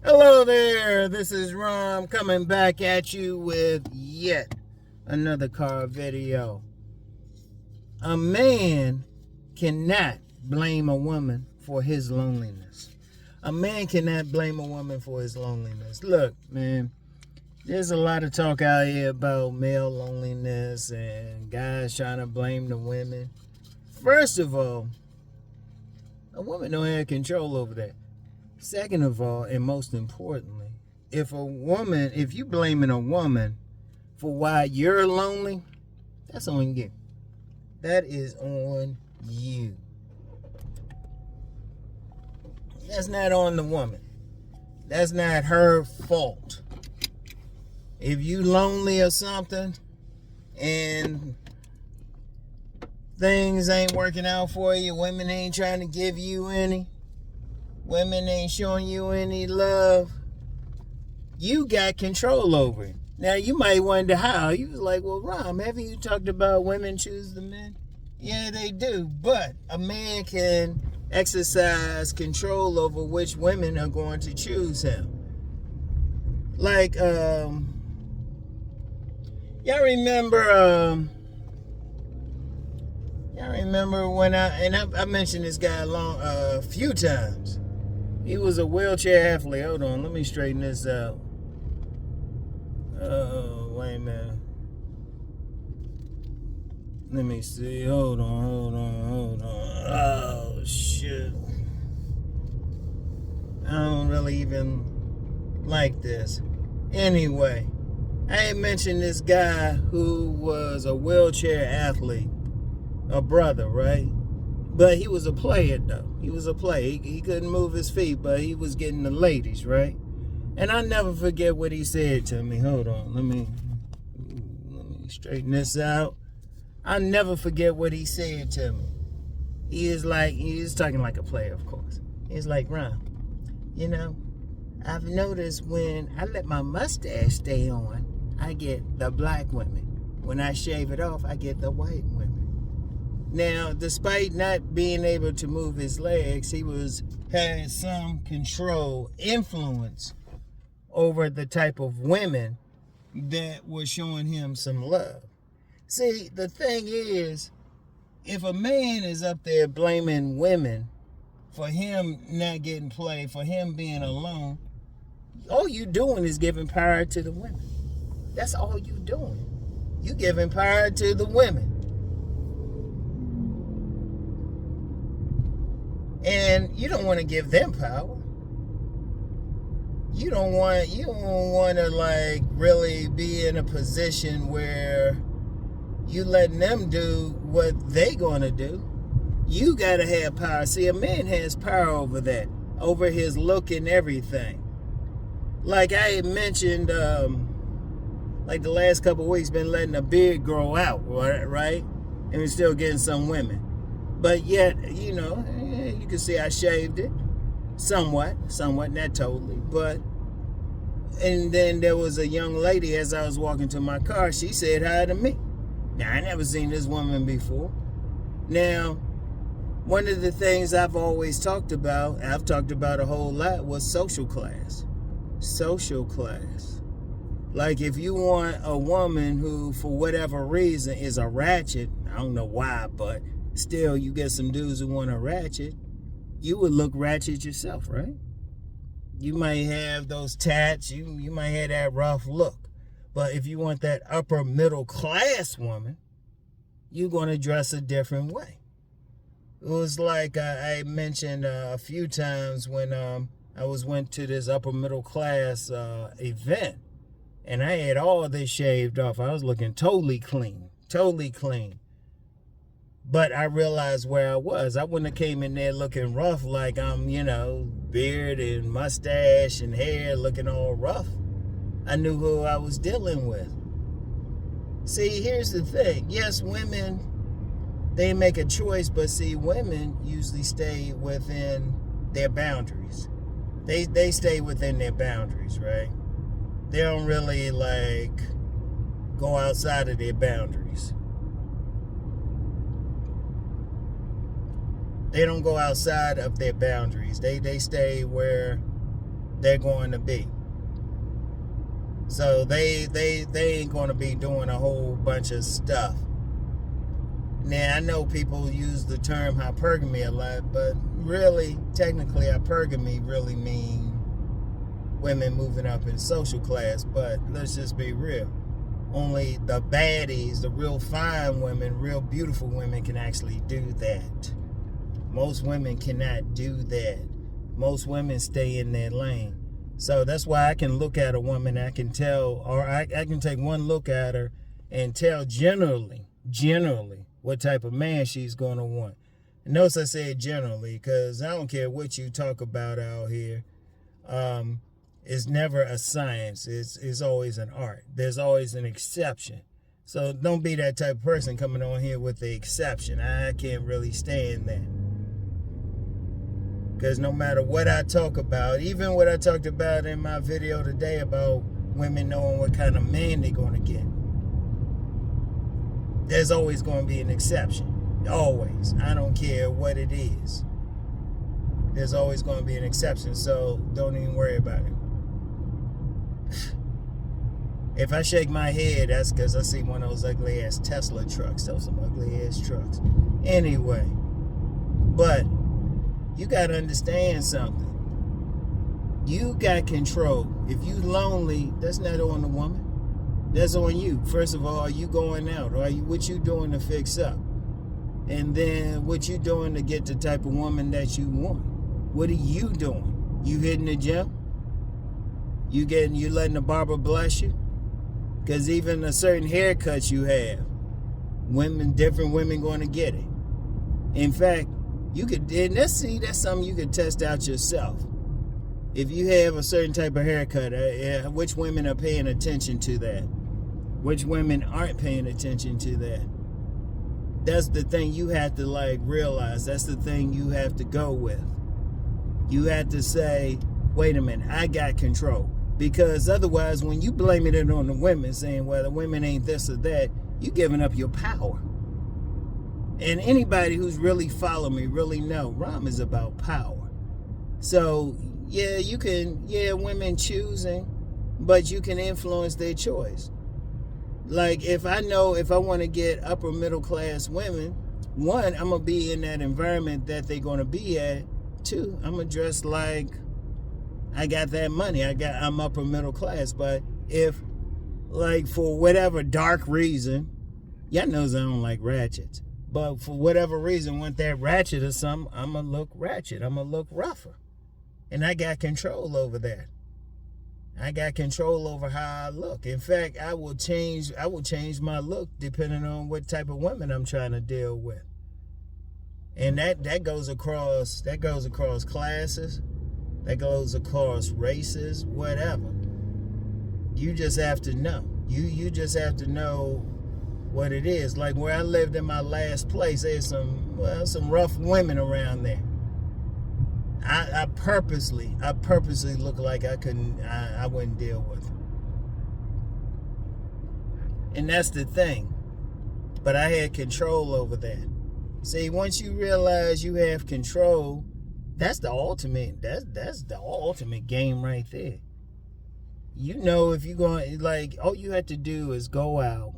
Hello there, this is Rom coming back at you with yet another car video. A man cannot blame a woman for his loneliness. A man cannot blame a woman for his loneliness. Look, man, there's a lot of talk out here about male loneliness and guys trying to blame the women. First of all, a woman don't have control over that. Second of all, and most importantly, if you blaming a woman for why you're lonely, that's on you. That is on you. That's not on the woman. That's not her fault. If you lonely or something and things ain't working out for you, women ain't trying to give you any, women ain't showing you any love, you got control over it. Now, you might wonder how. You was like, well, Rom, haven't you talked about women choose the men? Yeah, they do. But a man can exercise control over which women are going to choose him. Like, y'all remember when I mentioned this guy a few times. He was a wheelchair athlete. Hold on, let me straighten this out. Oh, wait a minute. Let me see. Hold on. Oh, shit. I don't really even like this. Anyway, I had mentioned this guy who was a wheelchair athlete. A brother, right? But he was a player, though. He was a player. He couldn't move his feet, but he was getting the ladies, right? And I never forget what he said to me. Hold on. Let me straighten this out. I never forget what he said to me. He was talking like a player, of course. He's like, Ron, I've noticed when I let my mustache stay on, I get the black women. When I shave it off, I get the white women. Now, despite not being able to move his legs, he had some control, influence over the type of women that were showing him some love. See, the thing is, if a man is up there blaming women for him not getting played, for him being alone, all you doing is giving power to the women. That's all you doing. You giving power to the women. And you don't want to give them power. You don't want to like really be in a position where you letting them do what they gonna do. You gotta have power. See, a man has power over that, over his look and everything. Like I had mentioned, like the last couple of weeks, been letting a beard grow out, right? And we're still getting some women. But yet, you can see I shaved it somewhat, not totally. And then there was a young lady as I was walking to my car. She said hi to me. Now, I never seen this woman before. Now, one of the things I've always talked about, I've talked about a whole lot, was social class. Social class. Like if you want a woman who, for whatever reason, is a ratchet, I don't know why, but still, you get some dudes who want a ratchet, you would look ratchet yourself, right? You might have those tats, you might have that rough look. But if you want that upper middle class woman, you're going to dress a different way. It was like I mentioned a few times when I went to this upper middle class event, and I had all this shaved off. I was looking totally clean. But I realized where I was. I wouldn't have came in there looking rough like I'm, beard and mustache and hair looking all rough. I knew who I was dealing with. See, here's the thing. Yes, women, they make a choice, but see, women usually stay within their boundaries. They stay within their boundaries, right? They don't really, go outside of their boundaries. They don't go outside of their boundaries. They stay where they're going to be. So they ain't going to be doing a whole bunch of stuff. Now, I know people use the term hypergamy a lot, but really, technically, hypergamy really means women moving up in social class. But let's just be real. Only the baddies, the real fine women, real beautiful women can actually do that. Most women cannot do that. Most women stay in their lane. So that's why I can look at a woman, I can tell, or I can take one look at her and tell generally, what type of man she's going to want. And notice I said generally, because I don't care what you talk about out here. It's never a science. It's always an art. There's always an exception. So don't be that type of person coming on here with the exception. I can't really stand that. Because no matter what I talk about, even what I talked about in my video today about women knowing what kind of man they're going to get, there's always going to be an exception. Always. I don't care what it is. There's always going to be an exception, so don't even worry about it. If I shake my head, that's because I see one of those ugly ass Tesla trucks. Those some ugly ass trucks. Anyway, but you got to understand something. You got control. If you lonely, that's not on the woman. That's on you. First of all, are you going out? Or what you doing to fix up? And then what you doing to get the type of woman that you want? What are you doing? You hitting the gym? You letting the barber bless you? Because even a certain haircut you have, different women going to get it. In fact, you could, and that's something you could test out yourself. If you have a certain type of haircut, which women are paying attention to that? Which women aren't paying attention to that? That's the thing you have to realize. That's the thing you have to go with. You have to say, wait a minute, I got control. Because otherwise, when you blaming it on the women, saying, well, the women ain't this or that, you giving up your power. And anybody who's really followed me really know Rom is about power. So, yeah, women choosing, but you can influence their choice. Like, if I want to get upper middle class women, one, I'm going to be in that environment that they're going to be at. Two, I'm going to dress like I got that money. I'm upper middle class. But if, for whatever dark reason, y'all knows I don't like ratchets. But for whatever reason, want that ratchet or something, I'm going to look ratchet. I'm going to look rougher. And I got control over that. I got control over how I look. In fact, I will change my look depending on what type of women I'm trying to deal with. And that goes across classes, that goes across races, whatever. You just have to know. You just have to know what it is. Like where I lived in my last place, there's some rough women around there. I purposely look like I wouldn't deal with them. And that's the thing. But I had control over that. See, once you realize you have control, that's the ultimate game right there. You know, if you're going, all you have to do is go out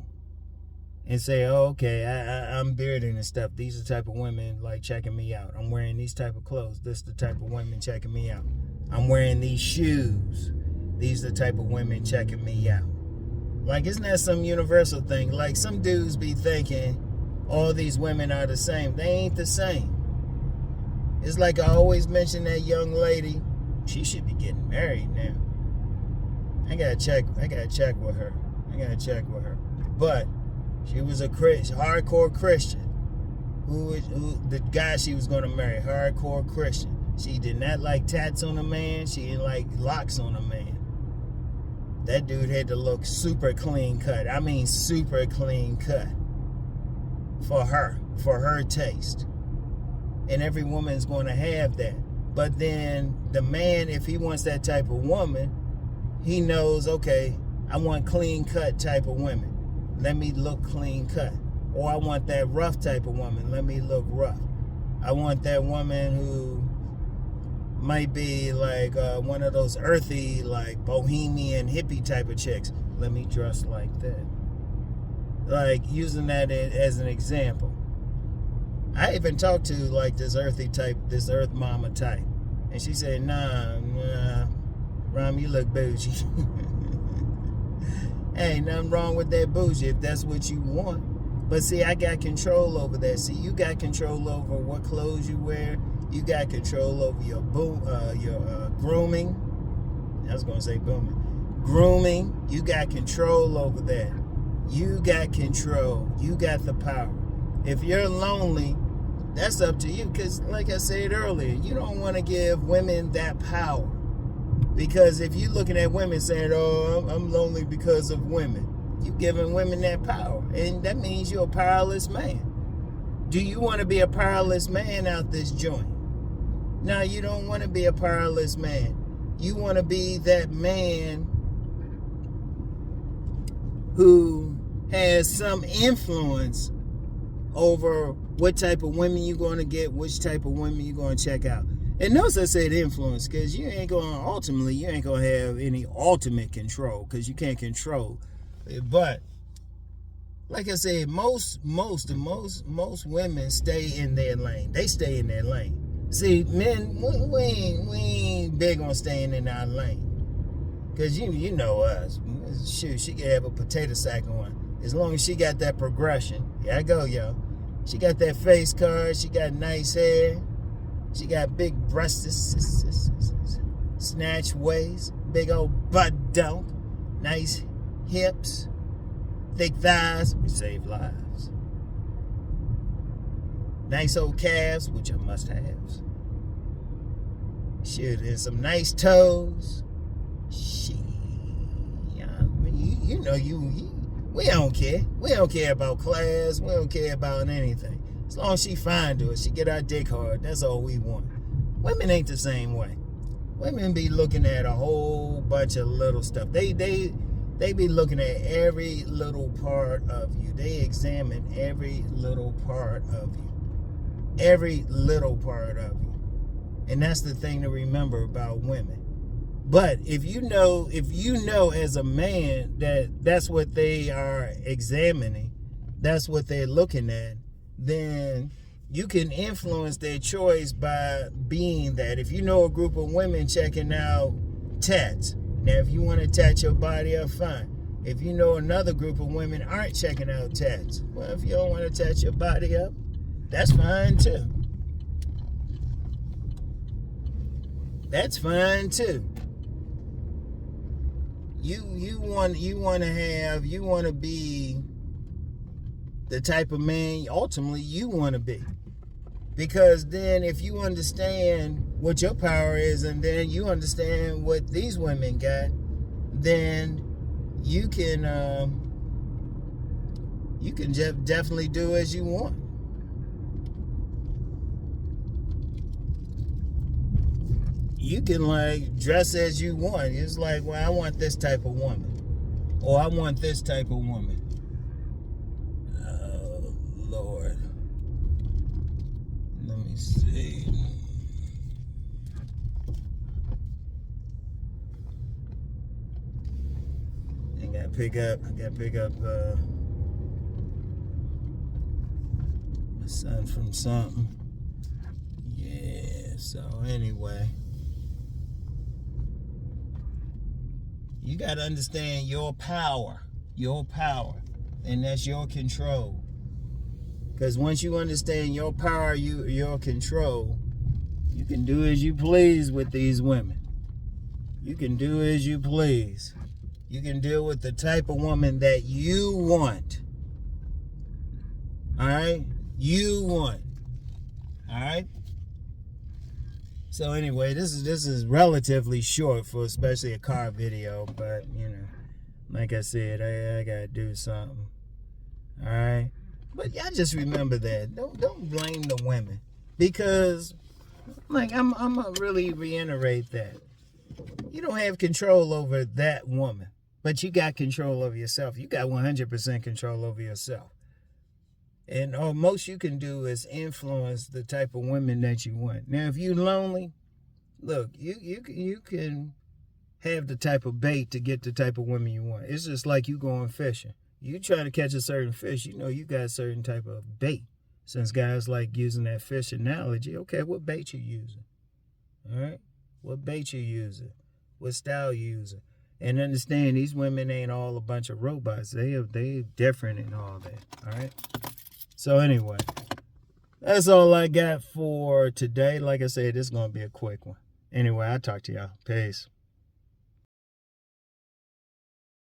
and say, oh, okay, I'm bearding and stuff. These are the type of women checking me out. I'm wearing these type of clothes. This is the type of women checking me out. I'm wearing these shoes. These are the type of women checking me out. Isn't that some universal thing? Some dudes be thinking all these women are the same. They ain't the same. It's I always mention that young lady. She should be getting married now. I gotta check with her. But she was a hardcore Christian. Who the guy she was going to marry, hardcore Christian. She did not like tats on a man. She didn't like locks on a man. That dude had to look super clean cut. I mean super clean cut. For her taste. And every woman's going to have that. But then the man, if he wants that type of woman, he knows, okay, I want clean cut type of women. Let me look clean cut. Or I want that rough type of woman. Let me look rough. I want that woman who might be like one of those earthy, like bohemian hippie type of chicks. Let me dress like that. Like using that as an example. I even talked to like this earthy type, this earth mama type. And she said, nah, Rom, you look bougie. Ain't nothing wrong with that bougie if that's what you want. But see, I got control over that. See, you got control over what clothes you wear. You got control over your grooming. I was going to say booming. Grooming, you got control over that. You got control. You got the power. If you're lonely, that's up to you. Because like I said earlier, you don't want to give women that power. Because if you're looking at women saying, oh, I'm lonely because of women, you're giving women that power. And that means you're a powerless man. Do you want to be a powerless man out this joint? No, you don't want to be a powerless man. You want to be that man who has some influence over what type of women you're going to get, which type of women you're going to check out. And notice I said influence, because you ain't going to have any ultimate control, because you can't control it. But like I said, most women stay in their lane. They stay in their lane. See, men, we ain't big on staying in our lane. Because you know us. Shoot, she can have a potato sack on. As long as she got that progression. Yeah, I go, yo. She got that face card. She got nice hair. She got big breasts, snatch waist, big old butt dump, nice hips, thick thighs. We save lives. Nice old calves, which are must-haves. Shit, and some nice toes. Shit, we don't care. We don't care about class. We don't care about anything. As long as she fine to it, she get our dick hard. That's all we want. Women ain't the same way. Women be looking at a whole bunch of little stuff. They be looking at every little part of you. They examine every little part of you. Every little part of you. And that's the thing to remember about women. But if you know as a man that that's what they are examining, that's what they're looking at, then you can influence their choice by being that. If you know a group of women checking out tats, now if you want to tat your body up, fine. If you know another group of women aren't checking out tats, well, if you don't want to tat your body up, that's fine too. That's fine too. You want to be the type of man ultimately you want to be. Because then if you understand what your power is and then you understand what these women got, then you can definitely do as you want. You can like dress as you want. It's like, well, I want this type of woman. Or I want this type of woman. Oh, Lord. Let me see. I gotta pick up my son from something. Yeah, so anyway. You got to understand your power, and that's your control. Because once you understand your power, your control, you can do as you please with these women. You can do as you please. You can deal with the type of woman that you want. All right? You want. All right? So anyway, this is relatively short for especially a car video, but like I said, I gotta do something. All right, but y'all just remember that. Don't blame the women, because like I'm gonna really reiterate that you don't have control over that woman, but you got control over yourself. You got 100% control over yourself. And all most you can do is influence the type of women that you want. Now, if you're lonely, look, you can have the type of bait to get the type of women you want. It's just like you going fishing. You trying to catch a certain fish, you know you got a certain type of bait. Since guys like using that fish analogy, okay, what bait you using? All right? What bait you using? What style you using? And understand, these women ain't all a bunch of robots. They different and all that. All right? So anyway, that's all I got for today. Like I said, this is going to be a quick one. Anyway, I'll talk to y'all. Peace.